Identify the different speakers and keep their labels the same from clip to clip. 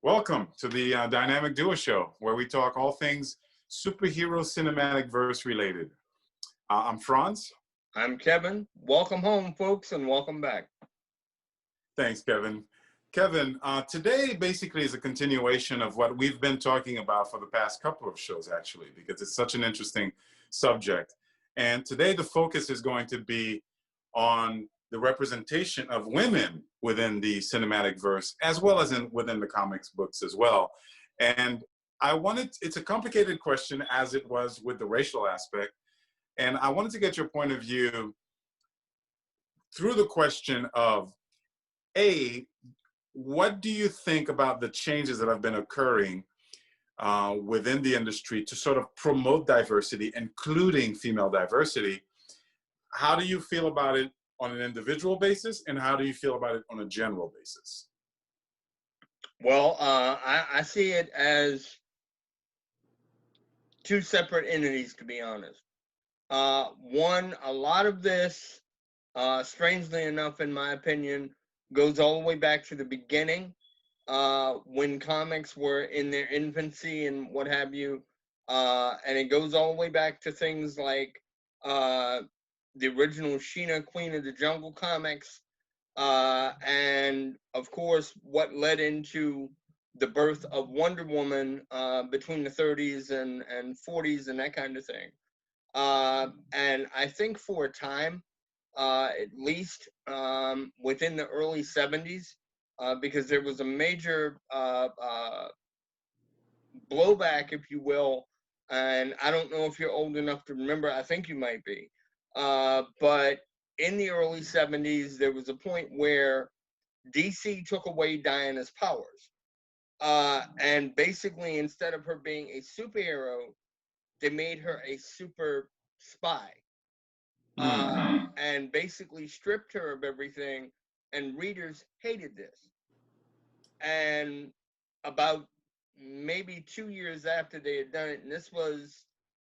Speaker 1: Welcome to the Dynamic Duo Show, where we talk all things superhero cinematic verse related. I'm Franz.
Speaker 2: I'm Kevin. Welcome home, folks, and welcome back.
Speaker 1: Thanks, Kevin. Kevin, today basically is a continuation of what we've been talking about for the past couple of shows, actually, because it's such an interesting subject. And today the focus is going to be on the representation of women within the cinematic verse, as well as within the comics books as well. And it's a complicated question, as it was with the racial aspect. And I wanted to get your point of view through the question of, what do you think about the changes that have been occurring within the industry to sort of promote diversity, including female diversity? How do you feel about it on an individual basis, and how do you feel about it on a general basis?
Speaker 2: Well, I see it as two separate entities, to be honest. One, a lot of this, strangely enough, in my opinion, goes all the way back to the beginning, when comics were in their infancy and what have you. And it goes all the way back to things like the original Sheena, Queen of the Jungle comics, and of course what led into the birth of Wonder Woman between the 30s and 40s and that kind of thing. And I think for a time, at least within the early 70s, because there was a major blowback, if you will, and I don't know if you're old enough to remember, I think you might be, but in the early 70s, there was a point where DC took away Diana's powers. And basically, instead of her being a superhero, they made her a super spy. And basically stripped her of everything, and readers hated this. And about maybe 2 years after they had done it, and this was,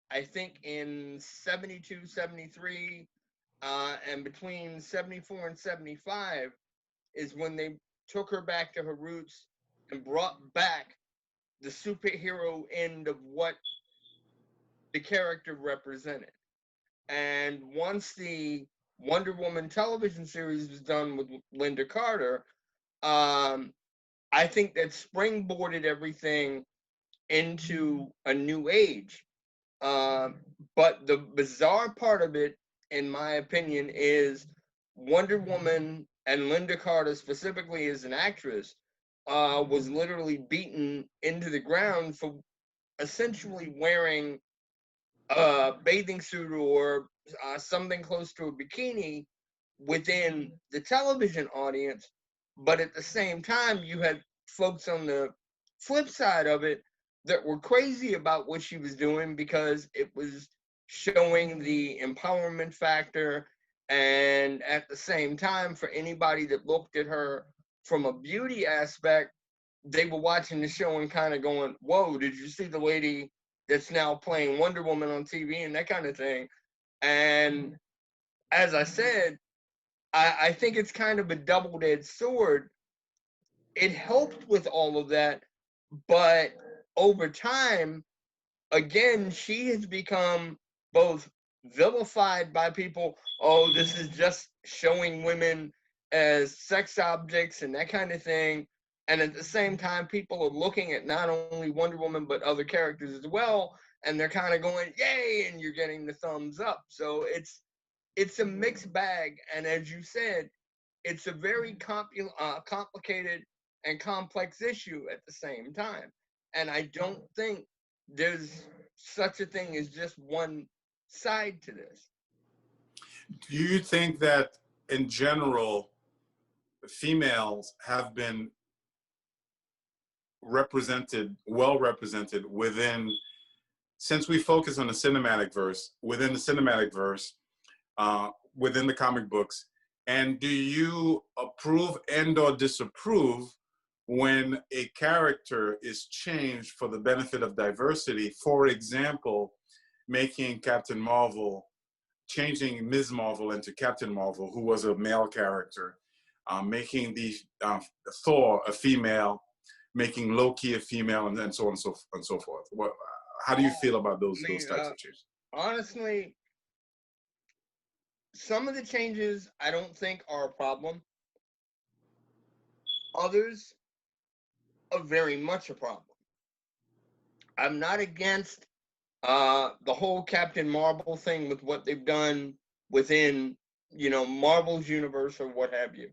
Speaker 2: I think, in 72, 73, and between 74 and 75 is when they took her back to her roots and brought back the superhero end of what the character represented. And once the Wonder Woman television series was done with Linda Carter, I think that springboarded everything into a new age. But the bizarre part of it, in my opinion, is Wonder Woman and Linda Carter, specifically as an actress, was literally beaten into the ground for essentially wearing a bathing suit or something close to a bikini within the television audience. But at the same time, you had folks on the flip side of it that were crazy about what she was doing because it was showing the empowerment factor. And at the same time, for anybody that looked at her from a beauty aspect, they were watching the show and kind of going, whoa, did you see the lady that's now playing Wonder Woman on TV and that kind of thing? And as I said, I think it's kind of a double-edged sword. It helped with all of that, but over time, again, she has become both vilified by people. Oh, this is just showing women as sex objects and that kind of thing. And at the same time, people are looking at not only Wonder Woman, but other characters as well. And they're kind of going, yay, and you're getting the thumbs up. So it's a mixed bag. And as you said, it's a very complicated and complex issue at the same time. And I don't think there's such a thing as just one side to this.
Speaker 1: Do you think that in general, females have been well represented within, since we focus on the cinematic verse, within the cinematic verse, within the comic books, and do you approve and or disapprove when a character is changed for the benefit of diversity? For example, making Captain Marvel, changing Ms. Marvel into Captain Marvel, who was a male character, making the Thor a female, making Loki a female, and then so on and so forth. What? How do you feel about those types of changes?
Speaker 2: Honestly, some of the changes I don't think are a problem. Others are very much a problem. I'm not against the whole Captain Marvel thing with what they've done within, Marvel's universe or what have you.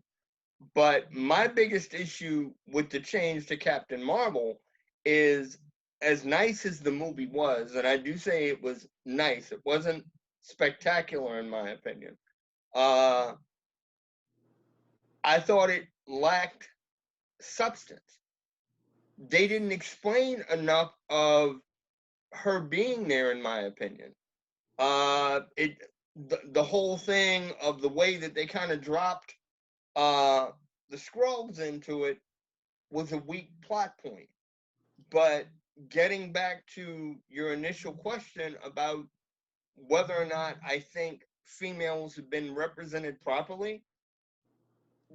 Speaker 2: But my biggest issue with the change to Captain Marvel is, as nice as the movie was, and I do say it was nice, it wasn't spectacular in my opinion. I thought it lacked substance. They didn't explain enough of her being there, in my opinion. The whole thing of the way that they kind of dropped the Skrulls into it was a weak plot point. But getting back to your initial question about whether or not I think females have been represented properly,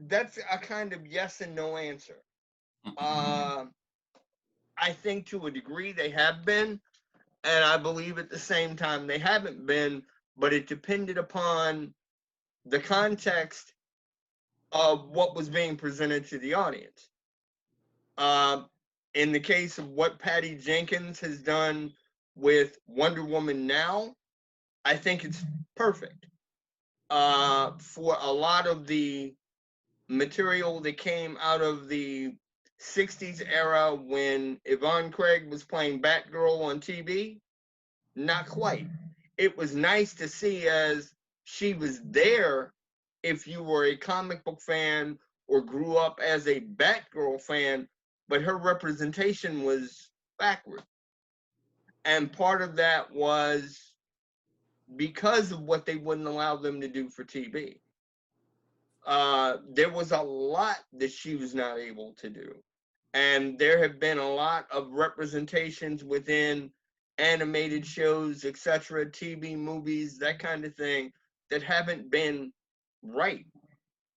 Speaker 2: that's a kind of yes and no answer. I think to a degree they have been, and I believe at the same time they haven't been, but it depended upon the context of what was being presented to the audience. In the case of what Patty Jenkins has done with Wonder Woman now, I think it's perfect. For a lot of the material that came out of the 60s era when Yvonne Craig was playing Batgirl on TV, not quite. It was nice to see as she was there if you were a comic book fan or grew up as a Batgirl fan, but her representation was backward. And part of that was because of what they wouldn't allow them to do for TV. There was a lot that she was not able to do. And there have been a lot of representations within animated shows, etc., TV, movies, that kind of thing, that haven't been right.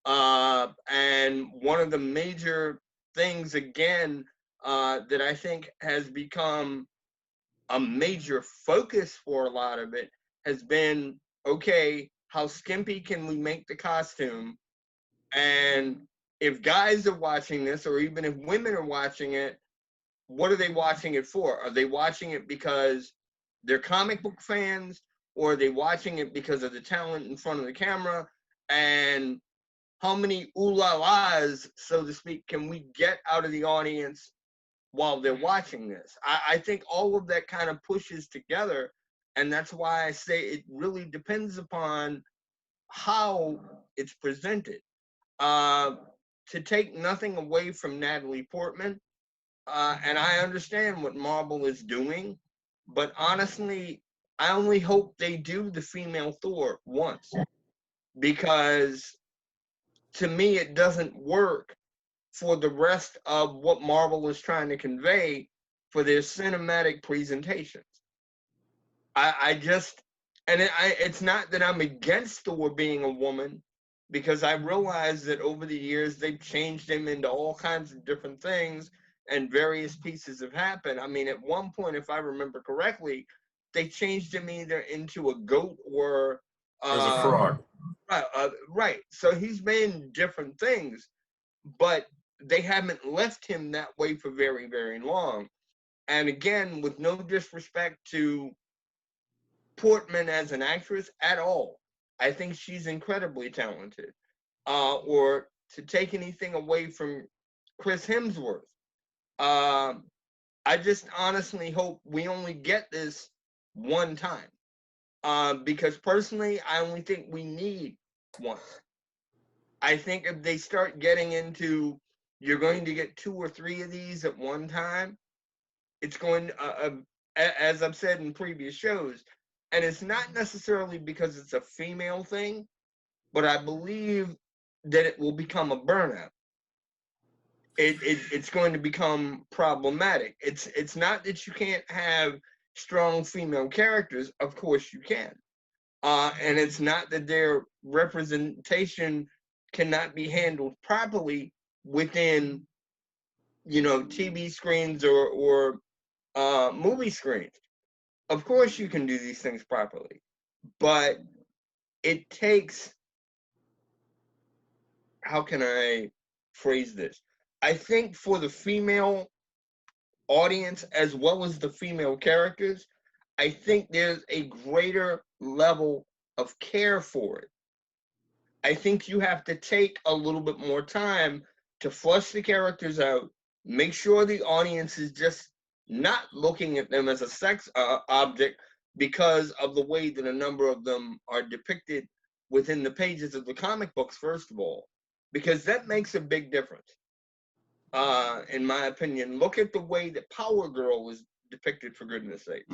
Speaker 2: And one of the major things, again, that I think has become a major focus for a lot of it has been, okay, how skimpy can we make the costume? And if guys are watching this, or even if women are watching it, what are they watching it for? Are they watching it because they're comic book fans, or are they watching it because of the talent in front of the camera? And how many ooh la la's, so to speak, can we get out of the audience while they're watching this? I think all of that kind of pushes together, and that's why I say it really depends upon how it's presented. To take nothing away from Natalie Portman, and I understand what Marvel is doing, but honestly, I only hope they do the female Thor once, because to me it doesn't work for the rest of what Marvel is trying to convey for their cinematic presentations. I just, and it's not that I'm against Thor being a woman, because I realize that over the years they've changed him into all kinds of different things, and various pieces have happened. I mean, at one point, if I remember correctly, they changed him either into a goat or
Speaker 1: As a frog.
Speaker 2: Right. So he's been different things, but they haven't left him that way for very, very long. And again, with no disrespect to Portman as an actress at all, I think she's incredibly talented. Or to take anything away from Chris Hemsworth, I just honestly hope we only get this one time. Because personally, I only think we need one. I think if they start getting into, you're going to get 2 or 3 of these at one time, it's going, as I've said in previous shows, and it's not necessarily because it's a female thing, but I believe that it will become a burnout. It's going to become problematic. It's not that you can't have strong female characters. Of course you can. And it's not that their representation cannot be handled properly within TV screens or movie screens. Of course, you can do these things properly, but it takes, how can I phrase this? I think for the female audience as well as the female characters, I think there's a greater level of care for it. I think you have to take a little bit more time to flush the characters out, make sure the audience is just not looking at them as a sex object because of the way that a number of them are depicted within the pages of the comic books, first of all, because that makes a big difference. In my opinion, look at the way that Power Girl was depicted, for goodness sake.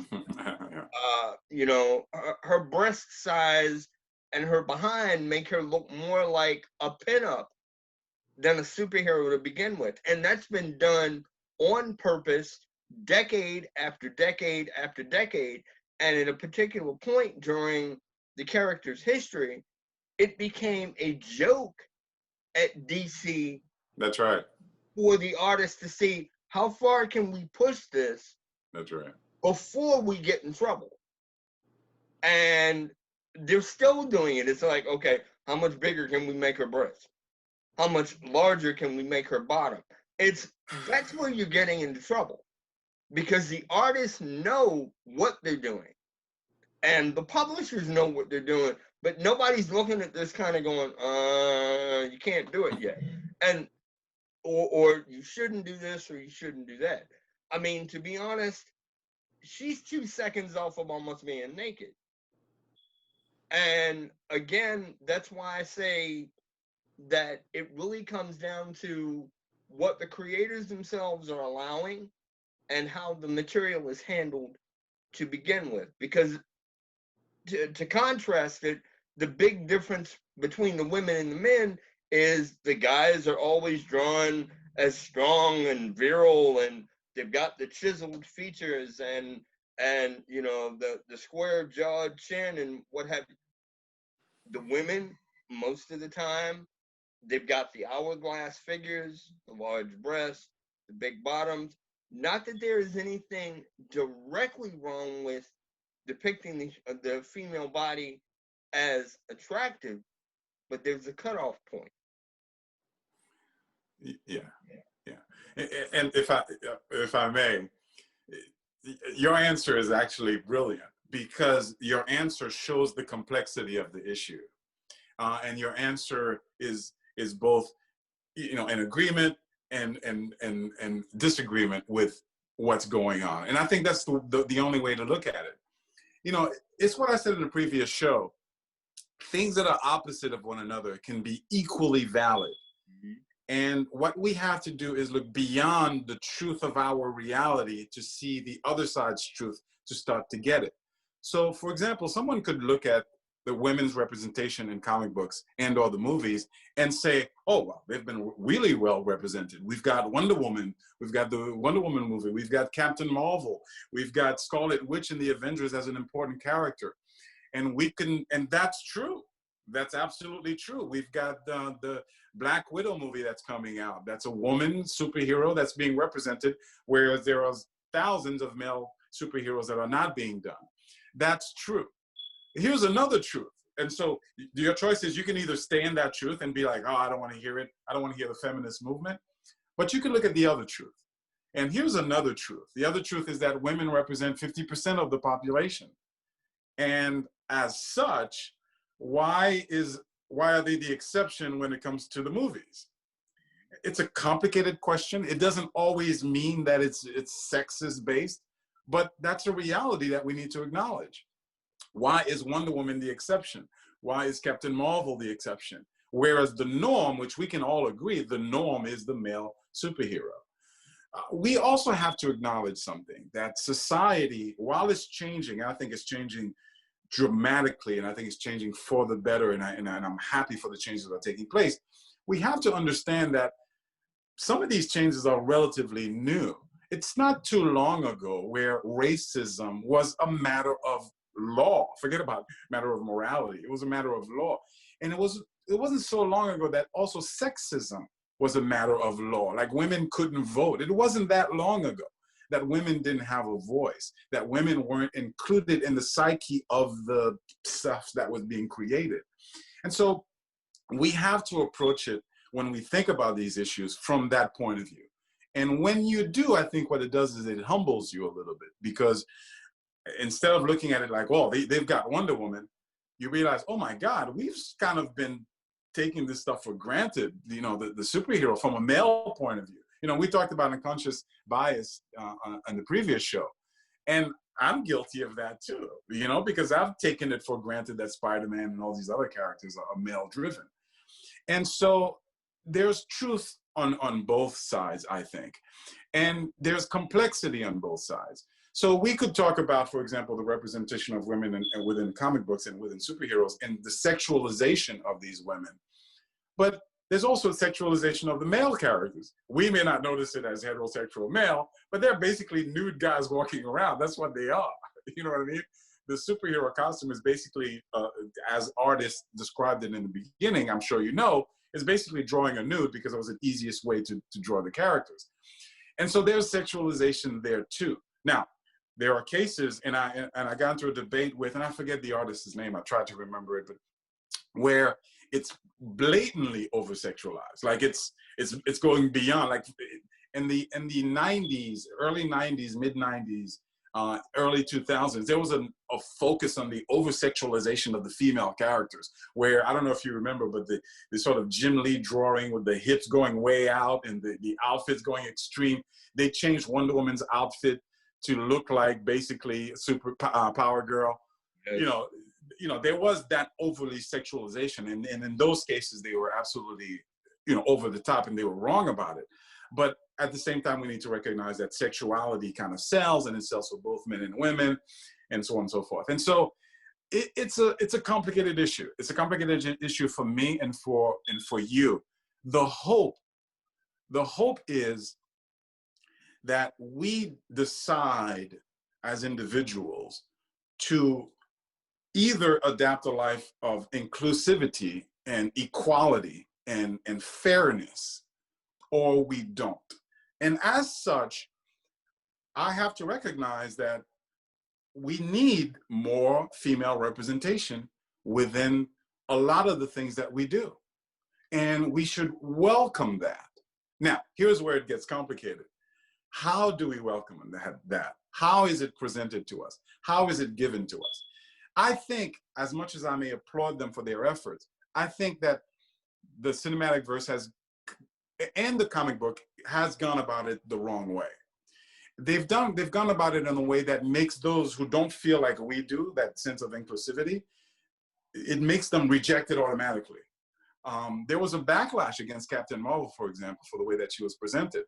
Speaker 2: Her breast size and her behind make her look more like a pinup than a superhero to begin with. And that's been done on purpose, decade after decade after decade. And at a particular point during the character's history, it became a joke at DC.
Speaker 1: That's right.
Speaker 2: For the artist to see how far can we push this.
Speaker 1: That's right.
Speaker 2: Before we get in trouble. And they're still doing it. It's like, okay, how much bigger can we make her breast? How much larger can we make her bottom? That's where you're getting into trouble, because the artists know what they're doing and the publishers know what they're doing, but nobody's looking at this kind of going, you can't do it yet. And or you shouldn't do this or you shouldn't do that. I mean, to be honest, she's 2 seconds off of almost being naked. And again, that's why I say that it really comes down to what the creators themselves are allowing and how the material is handled to begin with. Because to contrast it, the big difference between the women and the men is the guys are always drawn as strong and virile, and they've got the chiseled features and the square jawed chin and what have you. The women, most of the time, they've got the hourglass figures, the large breasts, the big bottoms. Not that there is anything directly wrong with depicting the female body as attractive, but there's a cutoff point.
Speaker 1: Yeah. And if I may, your answer is actually brilliant, because your answer shows the complexity of the issue, and your answer is both, an agreement and disagreement with what's going on. And I think that's the only way to look at it. It's what I said in the previous show. Things that are opposite of one another can be equally valid. And what we have to do is look beyond the truth of our reality to see the other side's truth, to start to get it. So, for example, someone could look at the women's representation in comic books and or the movies and say, oh, well, they've been really well represented. We've got Wonder Woman. We've got the Wonder Woman movie. We've got Captain Marvel. We've got Scarlet Witch in the Avengers as an important character. And that's true. That's absolutely true. We've got the Black Widow movie that's coming out. That's a woman superhero that's being represented, whereas there are thousands of male superheroes that are not being done. That's true. Here's another truth. And so your choice is, you can either stay in that truth and be like, oh, I don't want to hear it. I don't want to hear the feminist movement. But you can look at the other truth. And here's another truth. The other truth is that women represent 50% of the population. And as such, why are they the exception when it comes to the movies? It's a complicated question. It doesn't always mean that it's sexist based, but that's a reality that we need to acknowledge. Why is Wonder Woman the exception? Why is Captain Marvel the exception? Whereas the norm, which we can all agree, the norm is the male superhero. We also have to acknowledge something, that society, while it's changing, I think it's changing dramatically, and I think it's changing for the better, and I'm happy for the changes that are taking place. We have to understand that some of these changes are relatively new. It's not too long ago where racism was a matter of law. Forget about matter of morality. It was a matter of law. And it wasn't so long ago that also sexism was a matter of law. Like women couldn't vote. It wasn't that long ago that women didn't have a voice, that women weren't included in the psyche of the stuff that was being created. And so we have to approach it when we think about these issues from that point of view. And when you do, I think what it does is it humbles you a little bit, because instead of looking at it like, oh, they've got Wonder Woman, you realize, oh my God, we've kind of been taking this stuff for granted, you know, the superhero from a male point of view. You know, we talked about unconscious bias on the previous show. And I'm guilty of that too, you know, because I've taken it for granted that Spider-Man and all these other characters are male driven. And so there's truth on both sides, I think. And there's complexity on both sides. So we could talk about, for example, the representation of women within comic books and within superheroes and the sexualization of these women. But there's also a sexualization of the male characters. We may not notice it as heterosexual male, but they're basically nude guys walking around. That's what they are. You know what I mean? The superhero costume is basically, as artists described it in the beginning, I'm sure you know, is basically drawing a nude because it was the easiest way to draw the characters. And so there's sexualization there too. Now, there are cases, and I got into a debate with, and I forget the artist's name, I tried to remember it, but where it's blatantly over-sexualized. Like it's going beyond, like in the 90s, early 90s, mid 90s, early 2000s, there was a focus on the over-sexualization of the female characters, where, I don't know if you remember, but the sort of Jim Lee drawing with the hips going way out and the outfits going extreme. They changed Wonder Woman's outfit to look like basically super power girl.
Speaker 2: Yes.
Speaker 1: You know, there was that overly sexualization, and in those cases, they were absolutely, you know, over the top, and they were wrong about it. But at the same time, we need to recognize that sexuality kind of sells, and it sells for both men and women, and so on and so forth. And so it's a complicated issue. It's a complicated issue for me and for you. The hope is that we decide as individuals to either adapt a life of inclusivity and equality and fairness, or we don't. And as such, I have to recognize that we need more female representation within a lot of the things that we do. And we should welcome that. Now, here's where it gets complicated. How do we welcome that? How is it presented to us? How is it given to us? I think, as much as I may applaud them for their efforts, I think that the cinematic verse has, and the comic book has gone about it the wrong way. They've gone about it in a way that makes those who don't feel like we do, that sense of inclusivity, it makes them reject it automatically. There was a backlash against Captain Marvel, for example, for the way that she was presented.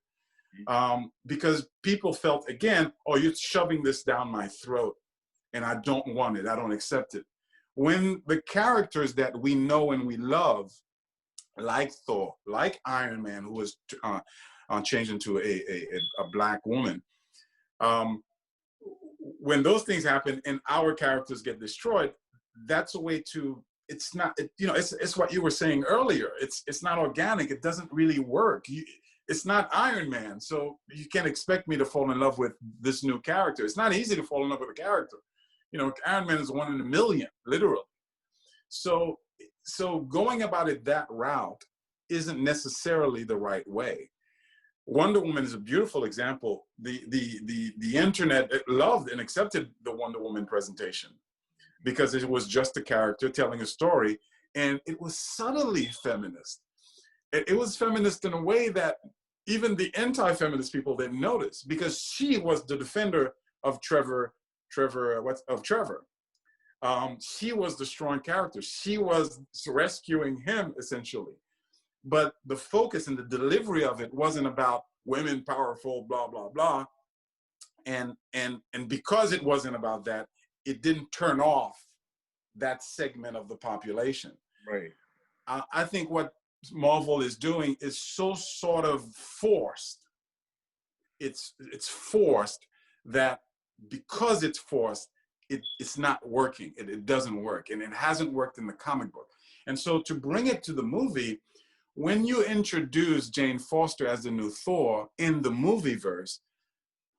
Speaker 1: Because people felt, again, oh, you're shoving this down my throat, and I don't want it, I don't accept it. When the characters that we know and we love, like Thor, like Iron Man, who was changed into a black woman, when those things happen and our characters get destroyed, that's a way to, it's not, you know, it's what you were saying earlier. It's not organic. It doesn't really work. It's not Iron Man, so you can't expect me to fall in love with this new character. It's not easy to fall in love with a character. You know, Iron Man is 1 in a million, literally. So going about it that route isn't necessarily the right way. Wonder Woman is a beautiful example. The internet loved and accepted the Wonder Woman presentation because it was just a character telling a story, and it was subtly feminist. It was feminist in a way that even the anti-feminist people didn't notice, because she was the defender of Trevor. She was the strong character. She was rescuing him, essentially. But the focus and the delivery of it wasn't about women powerful, blah, blah, blah. And because it wasn't about that, it didn't turn off that segment of the population.
Speaker 2: Right.
Speaker 1: I think what Marvel is doing is so sort of forced. It's forced that because it's forced, it's not working. It doesn't work, and it hasn't worked in the comic book. And so to bring it to the movie, when you introduce Jane Foster as the new Thor in the movie verse,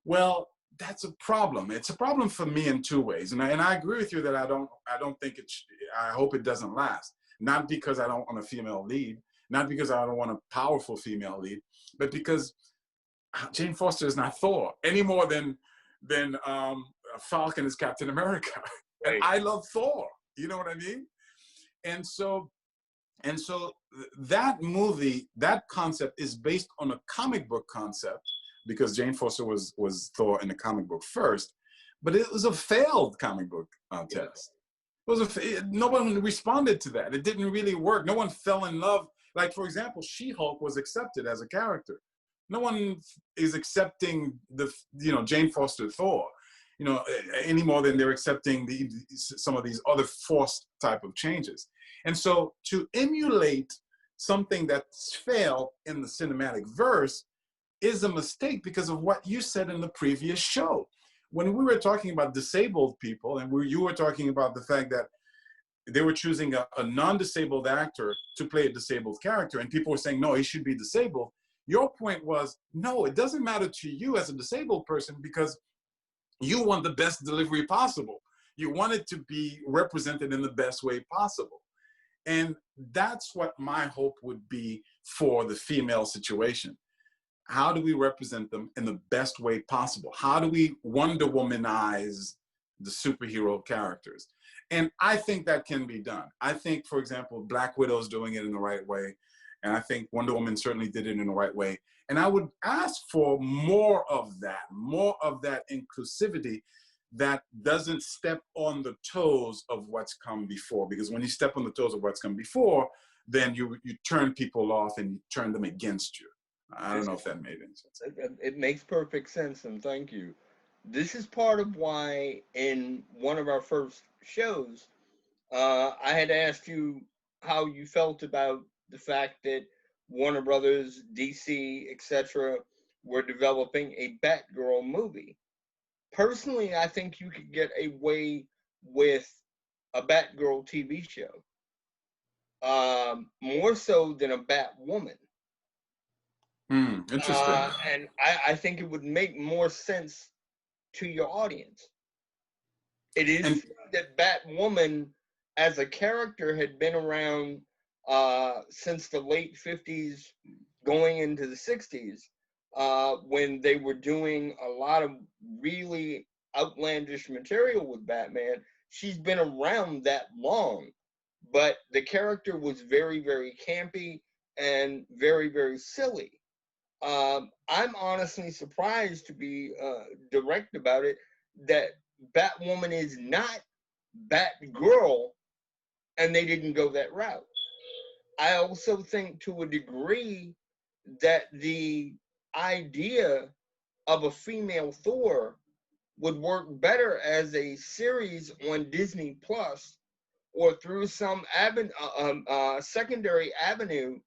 Speaker 1: well, that's a problem. It's a problem for me in two ways. And I agree with you that I don't think I hope it doesn't last. Not because I don't want a female lead, not because I don't want a powerful female lead, but because Jane Foster is not Thor any more than Falcon is Captain America. And
Speaker 2: Right.
Speaker 1: I love Thor. You know what I mean? And so that movie, that concept is based on a comic book concept, because Jane Foster was Thor in the comic book first, but it was a failed comic book test. It was no one responded to that. It didn't really work. No one fell in love. Like, for example, She-Hulk was accepted as a character. No one is accepting Jane Foster Thor, any more than they're accepting some of these other forced type of changes. And so to emulate something that's failed in the cinematic verse is a mistake because of what you said in the previous show. When we were talking about disabled people, and you were talking about the fact that they were choosing a non-disabled actor to play a disabled character, and people were saying, no, he should be disabled. Your point was, no, it doesn't matter to you as a disabled person because you want the best delivery possible. You want it to be represented in the best way possible. And that's what my hope would be for the female situation. How do we represent them in the best way possible? How do we Wonder Womanize the superhero characters? And I think that can be done. I think, for example, Black Widow's doing it in the right way. And I think Wonder Woman certainly did it in the right way. And I would ask for more of that inclusivity that doesn't step on the toes of what's come before. Because when you step on the toes of what's come before, then you turn people off and you turn them against you. I don't know if that made any sense.
Speaker 2: It makes perfect sense, and thank you. This is part of why in one of our first shows, I had asked you how you felt about the fact that Warner Brothers, DC, etc., were developing a Batgirl movie. Personally, I think you could get away with a Batgirl TV show, more so than a Batwoman.
Speaker 1: Interesting.
Speaker 2: And I think it would make more sense to your audience. It is that Batwoman as a character had been around since the late 50s, going into the 60s, when they were doing a lot of really outlandish material with Batman. She's been around that long, but the character was very, very campy and very, very silly. I'm honestly surprised, to be direct about it, that Batwoman is not Batgirl, and they didn't go that route. I also think, to a degree, that the idea of a female Thor would work better as a series on Disney Plus, or through some secondary avenue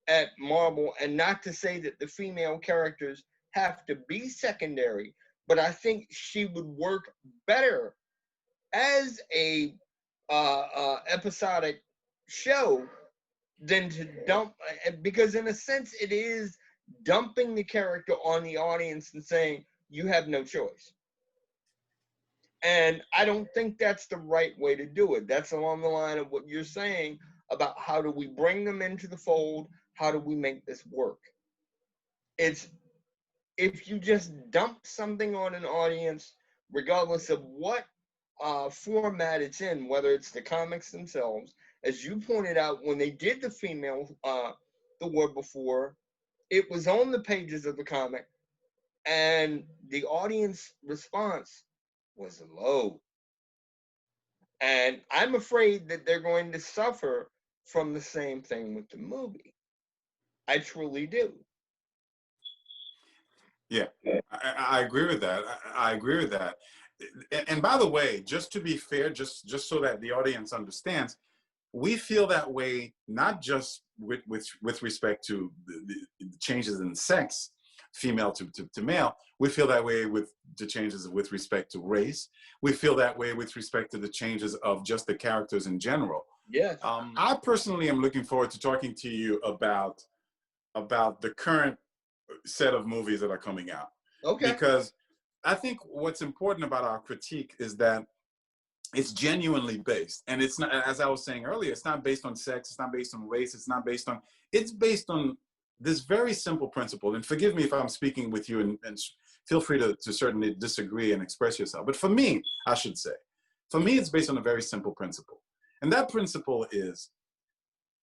Speaker 2: at Marvel. And not to say that the female characters have to be secondary, but I think she would work better as a episodic show than to dump, because in a sense it is dumping the character on the audience and saying you have no choice. And I don't think that's the right way to do it. That's along the line of what you're saying about how do we bring them into the fold, how do we make this work. It's, if you just dump something on an audience, regardless of what format it's in, whether it's the comics themselves, as you pointed out, when they did the female Thor before, it was on the pages of the comic, and the audience response was low. And I'm afraid that they're going to suffer from the same thing with the movie. I truly do.
Speaker 1: Yeah, I agree with that. I agree with that. And by the way, just to be fair, just so that the audience understands, we feel that way not just with respect to the changes in sex, female to male. We feel that way with the changes with respect to race. We feel that way with respect to the changes of just the characters in general.
Speaker 2: Yes.
Speaker 1: I personally am looking forward to talking to you about the current set of movies that are coming out.
Speaker 2: Okay.
Speaker 1: Because I think what's important about our critique is that it's genuinely based, and it's not, as I was saying earlier, it's not based on sex, it's not based on race, it's based on this very simple principle. And forgive me if I'm speaking with you, and feel free to certainly disagree and express yourself. But for me, I should say, for me, it's based on a very simple principle. And that principle is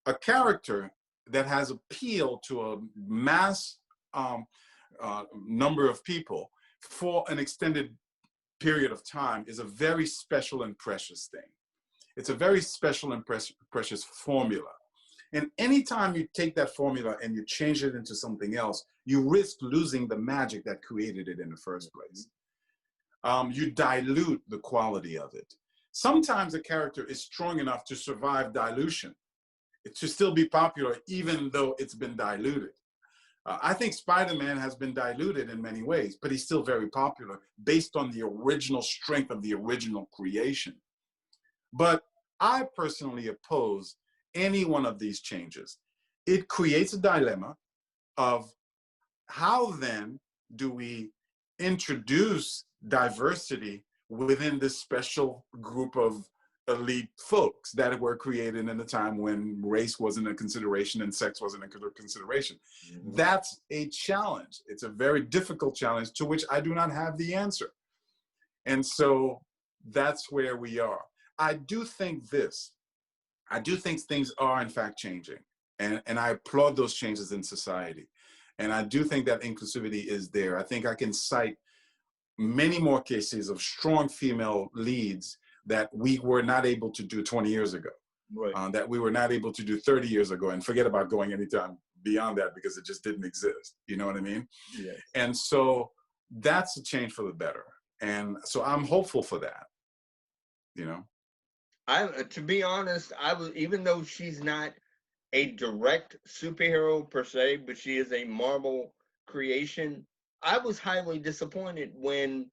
Speaker 1: a character that has appeal to a mass number of people for an extended period of time is a very special and precious thing. It's a very special and precious formula. And anytime you take that formula and you change it into something else, you risk losing the magic that created it in the first place. You dilute the quality of it. Sometimes a character is strong enough to survive dilution, to still be popular, even though it's been diluted. I think Spider-Man has been diluted in many ways, but he's still very popular based on the original strength of the original creation. But I personally oppose any one of these changes. It creates a dilemma of how then do we introduce diversity within this special group of elite folks that were created in a time when race wasn't a consideration and sex wasn't a consideration. Mm-hmm. That's a challenge. It's a very difficult challenge to which I do not have the answer. And so that's where we are. I do think things are in fact changing, and I applaud those changes in society. And I do think that inclusivity is there. I think I can cite many more cases of strong female leads that we were not able to do 20 years ago, right. That we were not able to do 30 years ago, and forget about going anytime beyond that because it just didn't exist. You know what I mean? Yes. And so that's a change for the better. And so I'm hopeful for that, you know?
Speaker 2: To be honest, even though she's not a direct superhero per se, but she is a Marvel creation, I was highly disappointed when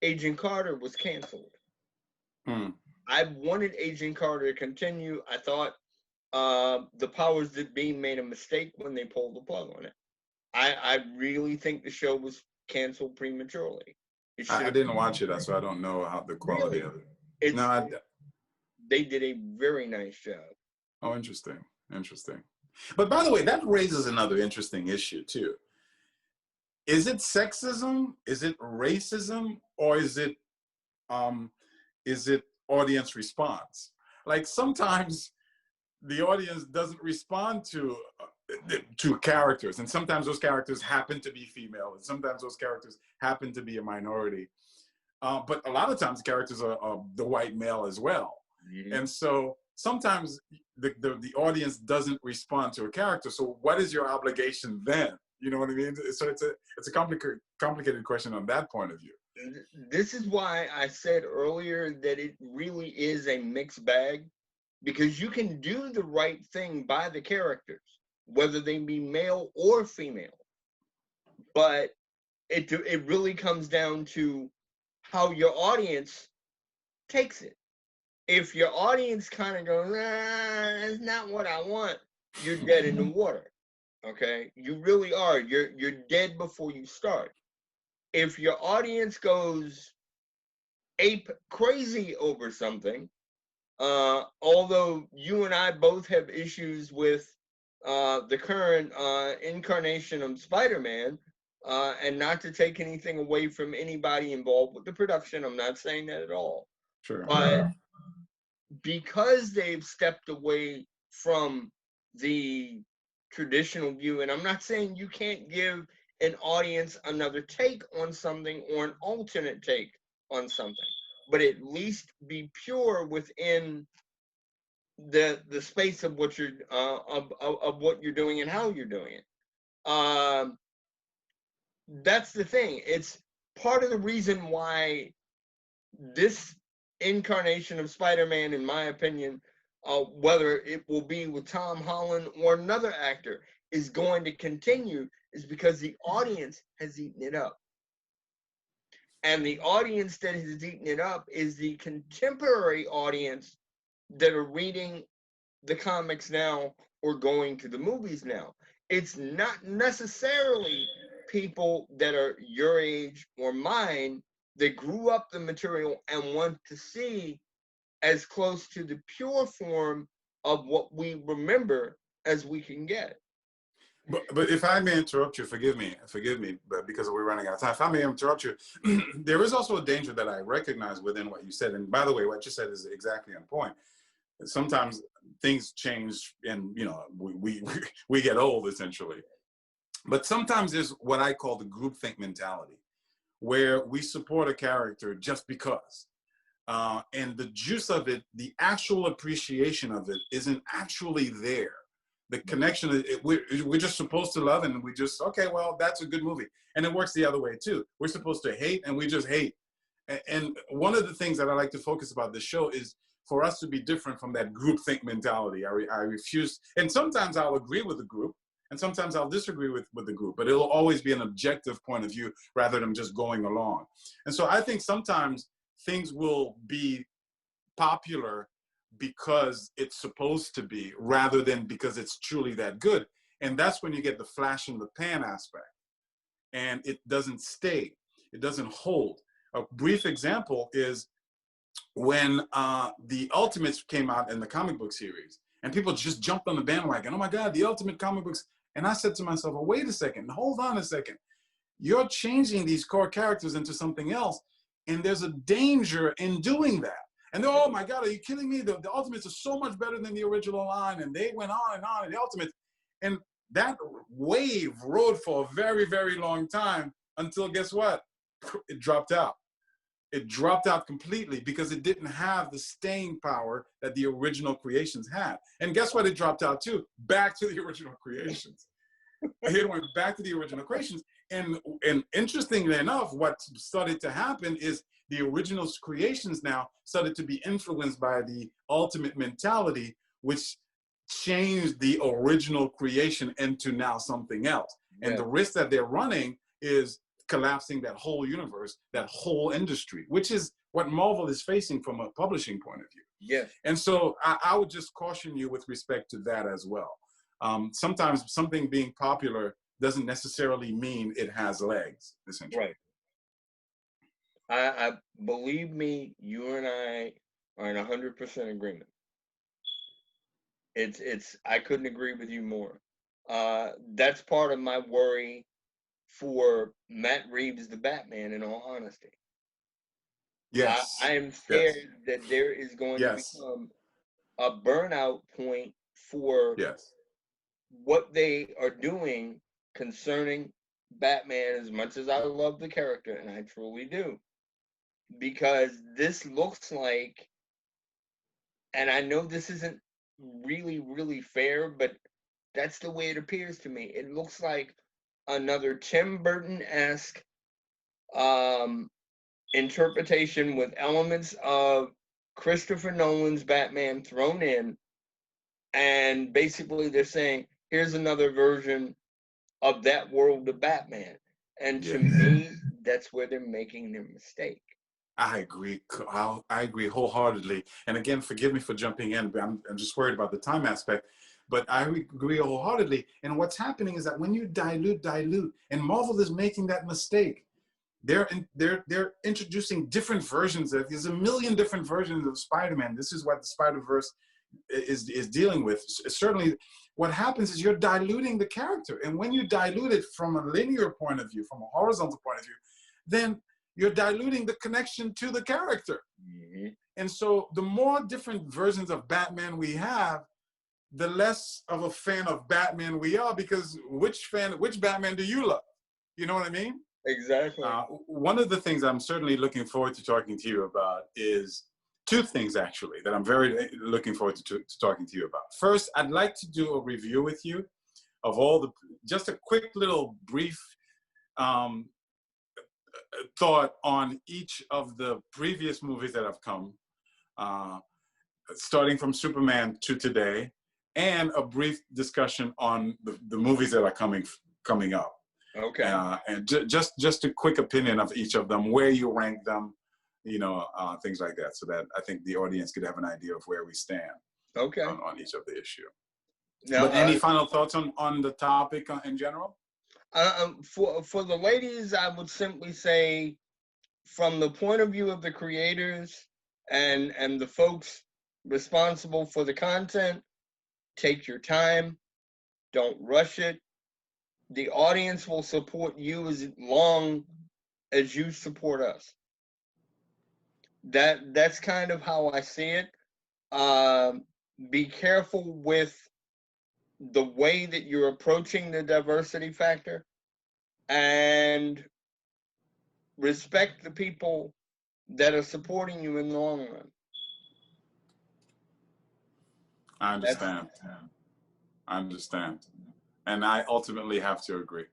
Speaker 2: Agent Carter was canceled. I wanted Agent Carter to continue. I thought the powers that be made a mistake when they pulled the plug on it. I really think the show was canceled prematurely.
Speaker 1: I didn't watch it, so I don't know how the quality of it.
Speaker 2: They did a very nice job.
Speaker 1: Oh, interesting. But by the way, that raises another interesting issue too. Is it sexism? Is it racism? Or is it audience response? Like sometimes the audience doesn't respond to characters, and sometimes those characters happen to be female, and sometimes those characters happen to be a minority. But a lot of times the characters are the white male as well. Mm-hmm. And so sometimes the audience doesn't respond to a character. So what is your obligation then? You know what I mean? So it's a complicated question on that point of view.
Speaker 2: This is why I said earlier that it really is a mixed bag, because you can do the right thing by the characters, whether they be male or female. But it really comes down to how your audience takes it. If your audience kind of goes, that's not what I want, you're dead in the water. Okay? You really are. You're dead before you start. If your audience goes ape crazy over something, although you and I both have issues with the current incarnation of Spider-Man, and not to take anything away from anybody involved with the production, I'm not saying that at all.
Speaker 1: Sure.
Speaker 2: But because they've stepped away from the traditional view, and I'm not saying you can't give an audience another take on something or an alternate take on something, but at least be pure within the space of what you're of what you're doing and how you're doing it. That's the thing. It's part of the reason why this incarnation of Spider-Man, in my opinion, whether it will be with Tom Holland or another actor, is going to continue, is because the audience has eaten it up. And the audience that has eaten it up is the contemporary audience that are reading the comics now or going to the movies now. It's not necessarily people that are your age or mine that grew up the material and want to see as close to the pure form of what we remember as we can get.
Speaker 1: But if I may interrupt you, forgive me, but because we're running out of time, if I may interrupt you, there is also a danger that I recognize within what you said. And by the way, what you said is exactly on point. Sometimes things change, and you know, we get old essentially. But sometimes there's what I call the groupthink mentality, where we support a character just because. And the juice of it, the actual appreciation of it, isn't actually there. The connection, we're just supposed to love, and we just, okay, well, that's a good movie. And it works the other way too. We're supposed to hate, and we just hate. And one of the things that I like to focus about this show is for us to be different from that groupthink mentality. I refuse, and sometimes I'll agree with the group, and sometimes I'll disagree with the group, but it'll always be an objective point of view rather than just going along. And so I think sometimes things will be popular because it's supposed to be, rather than because it's truly that good. And that's when you get the flash in the pan aspect. And it doesn't stay, it doesn't hold. A brief example is when the Ultimates came out in the comic book series, and people just jumped on the bandwagon. Oh my God, the Ultimate comic books. And I said to myself, well, wait a second, hold on a second. You're changing these core characters into something else, and there's a danger in doing that. And they're, oh my God, are you kidding me? The Ultimates are so much better than the original line, and they went on in the Ultimates. And that wave rode for a very, very long time until, guess what? It dropped out. It dropped out completely because it didn't have the staying power that the original creations had. And guess what? It dropped out too, back to the original creations. It went back to the original creations. And interestingly enough, what started to happen is the original creations now started to be influenced by the Ultimate mentality, which changed the original creation into now something else. And the risk that they're running is collapsing that whole universe, that whole industry, which is what Marvel is facing from a publishing point of view.
Speaker 2: Yeah.
Speaker 1: And so I would just caution you with respect to that as well. Sometimes something being popular doesn't necessarily mean it has legs, essentially.
Speaker 2: Right. I believe me, you and I are in 100% agreement. It's I couldn't agree with you more. That's part of my worry for Matt Reeves, the Batman, in all honesty.
Speaker 1: Yes.
Speaker 2: I am scared that there is going to
Speaker 1: Yes.
Speaker 2: become a burnout point for
Speaker 1: Yes.
Speaker 2: what they are doing concerning Batman, as much as I love the character, and I truly do. Because this looks like, and I know this isn't really, really fair, but that's the way it appears to me. It looks like another Tim Burton-esque interpretation with elements of Christopher Nolan's Batman thrown in, and basically they're saying, here's another version of that world of Batman. And to me, that's where they're making their mistake.
Speaker 1: I agree. I agree wholeheartedly. And again, forgive me for jumping in, but I'm just worried about the time aspect. But I agree wholeheartedly. And what's happening is that when you dilute, and Marvel is making that mistake. They're introducing different versions of. There's a million different versions of Spider-Man. This is what the Spider-Verse is dealing with. Certainly, what happens is you're diluting the character, and when you dilute it from a linear point of view, from a horizontal point of view, then you're diluting the connection to the character. Mm-hmm. And so the more different versions of Batman we have, the less of a fan of Batman we are, because which Batman do you love? You know what I mean?
Speaker 2: Exactly.
Speaker 1: One of the things I'm certainly looking forward to talking to you about is two things, actually, that I'm very looking forward to talking to you about. First, I'd like to do a review with you of just a quick little brief thought on each of the previous movies that have come, starting from Superman to today, and a brief discussion on the movies that are coming up.
Speaker 2: Okay.
Speaker 1: And just a quick opinion of each of them, where you rank them, things like that, so that I think the audience could have an idea of where we stand
Speaker 2: Okay.
Speaker 1: on each of the issue.
Speaker 2: Now,
Speaker 1: But any final thoughts on the topic in general?
Speaker 2: for the ladies, I would simply say, from the point of view of the creators and the folks responsible for the content, take your time, don't rush it. The audience will support you as long as you support us. That's kind of how I see it. Be careful with the way that you're approaching the diversity factor, and respect the people that are supporting you in the long run.
Speaker 1: I understand. I understand. And I ultimately have to agree.